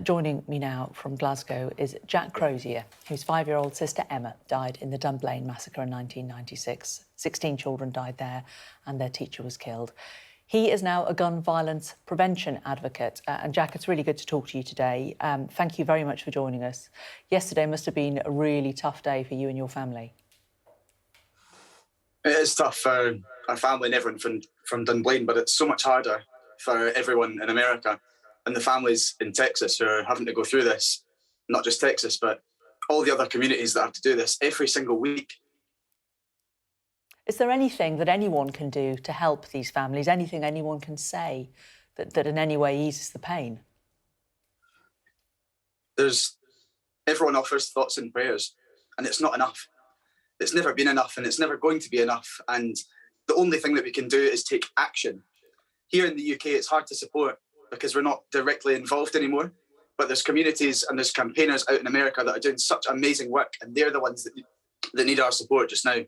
Joining me now from Glasgow is Jack Crozier, whose 5-year-old sister Emma died in the Dunblane massacre in 1996. 16 children died there and their teacher was killed. He is now a gun violence prevention advocate. And Jack, it's really good to talk to you today. Thank you very much for joining us. Yesterday must have been a really tough day for you and your family. It is tough for our family and everyone from Dunblane, but it's so much harder for everyone in America and the families in Texas who are having to go through this. Not just Texas, but all the other communities that have to do this every single week. Is there anything that anyone can do to help these families? Anything anyone can say that in any way eases the pain? Everyone offers thoughts and prayers, and it's not enough. It's never been enough, and it's never going to be enough. And the only thing that we can do is take action. Here in the UK, it's hard to support because we're not directly involved anymore. But there's communities and there's campaigners out in America that are doing such amazing work, and they're the ones that need our support just now.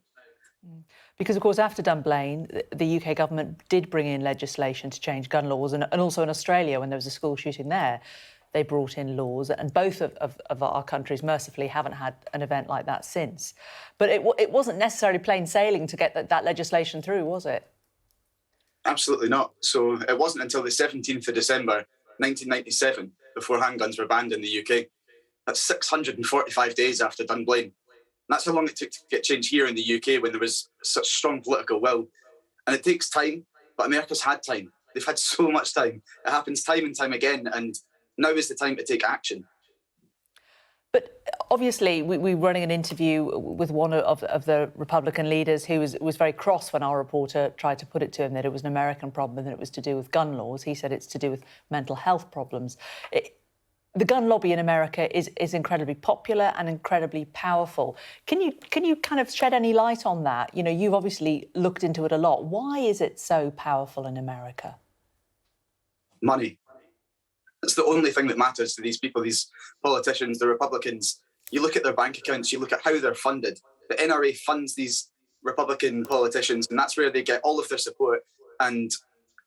Because, of course, after Dunblane, the UK government did bring in legislation to change gun laws, and also in Australia, when there was a school shooting there, they brought in laws, and both of our countries, mercifully, haven't had an event like that since. But it wasn't necessarily plain sailing to get that legislation through, was it? Absolutely not. So it wasn't until the 17th of December 1997 before handguns were banned in the UK. That's 645 days after Dunblane. That's how long it took to get change here in the UK when there was such strong political will. And it takes time, but America's had time. They've had so much time. It happens time and time again, and now is the time to take action. But obviously, we were running an interview with one of the Republican leaders who was very cross when our reporter tried to put it to him that it was an American problem and that it was to do with gun laws. He said it's to do with mental health problems. The gun lobby in America is incredibly popular and incredibly powerful. Can you kind of shed any light on that? You know, you've obviously looked into it a lot. Why is it so powerful in America? Money. It's the only thing that matters to these people, these politicians, the Republicans. You look at their bank accounts, you look at how they're funded. The NRA funds these Republican politicians, and that's where they get all of their support. And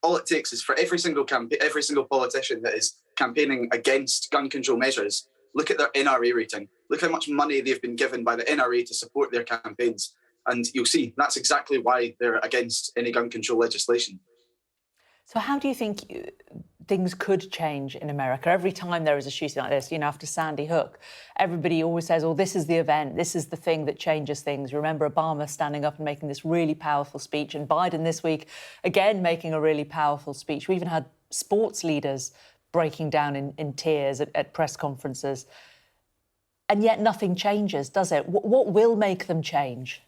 all it takes is for every single politician that is campaigning against gun control measures, look at their NRA rating. Look how much money they've been given by the NRA to support their campaigns. And you'll see that's exactly why they're against any gun control legislation. So how do you think things could change in America? Every time there is a shooting like this, you know, after Sandy Hook, everybody always says, oh, this is the event, this is the thing that changes things. You remember Obama standing up and making this really powerful speech, and Biden this week, again, making a really powerful speech. We even had sports leaders breaking down in tears at press conferences. And yet nothing changes, does it? What will make them change?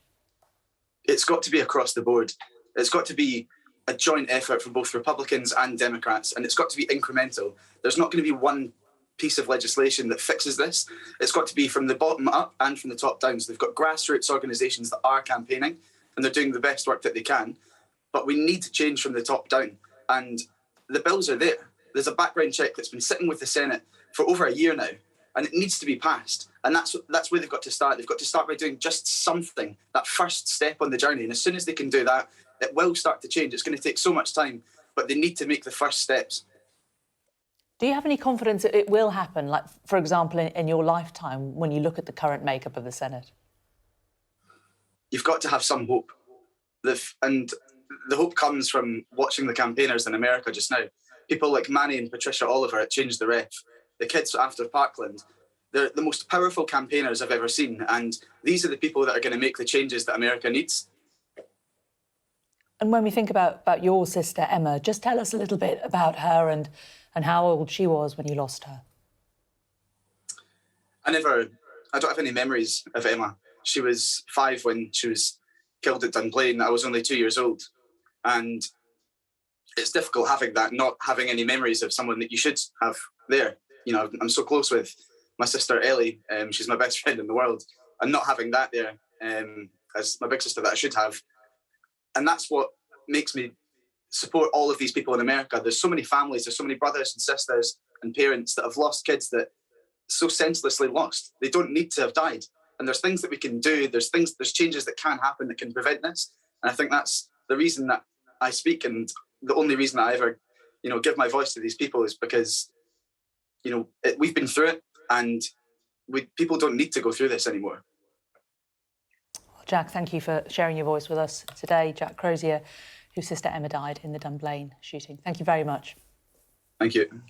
It's got to be across the board. It's got to be a joint effort from both Republicans and Democrats, and it's got to be incremental. There's not going to be one piece of legislation that fixes this. It's got to be from the bottom up and from the top down. So they've got grassroots organisations that are campaigning, and they're doing the best work that they can. But we need to change from the top down. And the bills are there. There's a background check that's been sitting with the Senate for over a year now, and it needs to be passed. And that's where they've got to start. They've got to start by doing just something, that first step on the journey. And as soon as they can do that, it will start to change. It's going to take so much time, but they need to make the first steps. Do you have any confidence that it will happen, like, for example, in your lifetime, when you look at the current makeup of the Senate? You've got to have some hope. And the hope comes from watching the campaigners in America just now. People like Manny and Patricia Oliver at Change the Ref, the kids after Parkland, they're the most powerful campaigners I've ever seen. And these are the people that are going to make the changes that America needs. And when we think about your sister, Emma, just tell us a little bit about her and how old she was when you lost her. I don't have any memories of Emma. She was 5 when she was killed at Dunblane. I was only 2 years old. And it's difficult not having any memories of someone that you should have there. You know, I'm so close with my sister Ellie. She's my best friend in the world. And not having that there as my big sister that I should have. And that's what makes me support all of these people in America. There's so many families, there's so many brothers and sisters and parents that have lost kids that so senselessly lost. They don't need to have died. And there's things that we can do. There's changes that can happen that can prevent this. And I think that's the reason that I speak, and the only reason that I ever, give my voice to these people is because we've been through it, and people don't need to go through this anymore. Well, Jack, thank you for sharing your voice with us today. Jack Crozier, whose sister Emma died in the Dunblane shooting. Thank you very much. Thank you.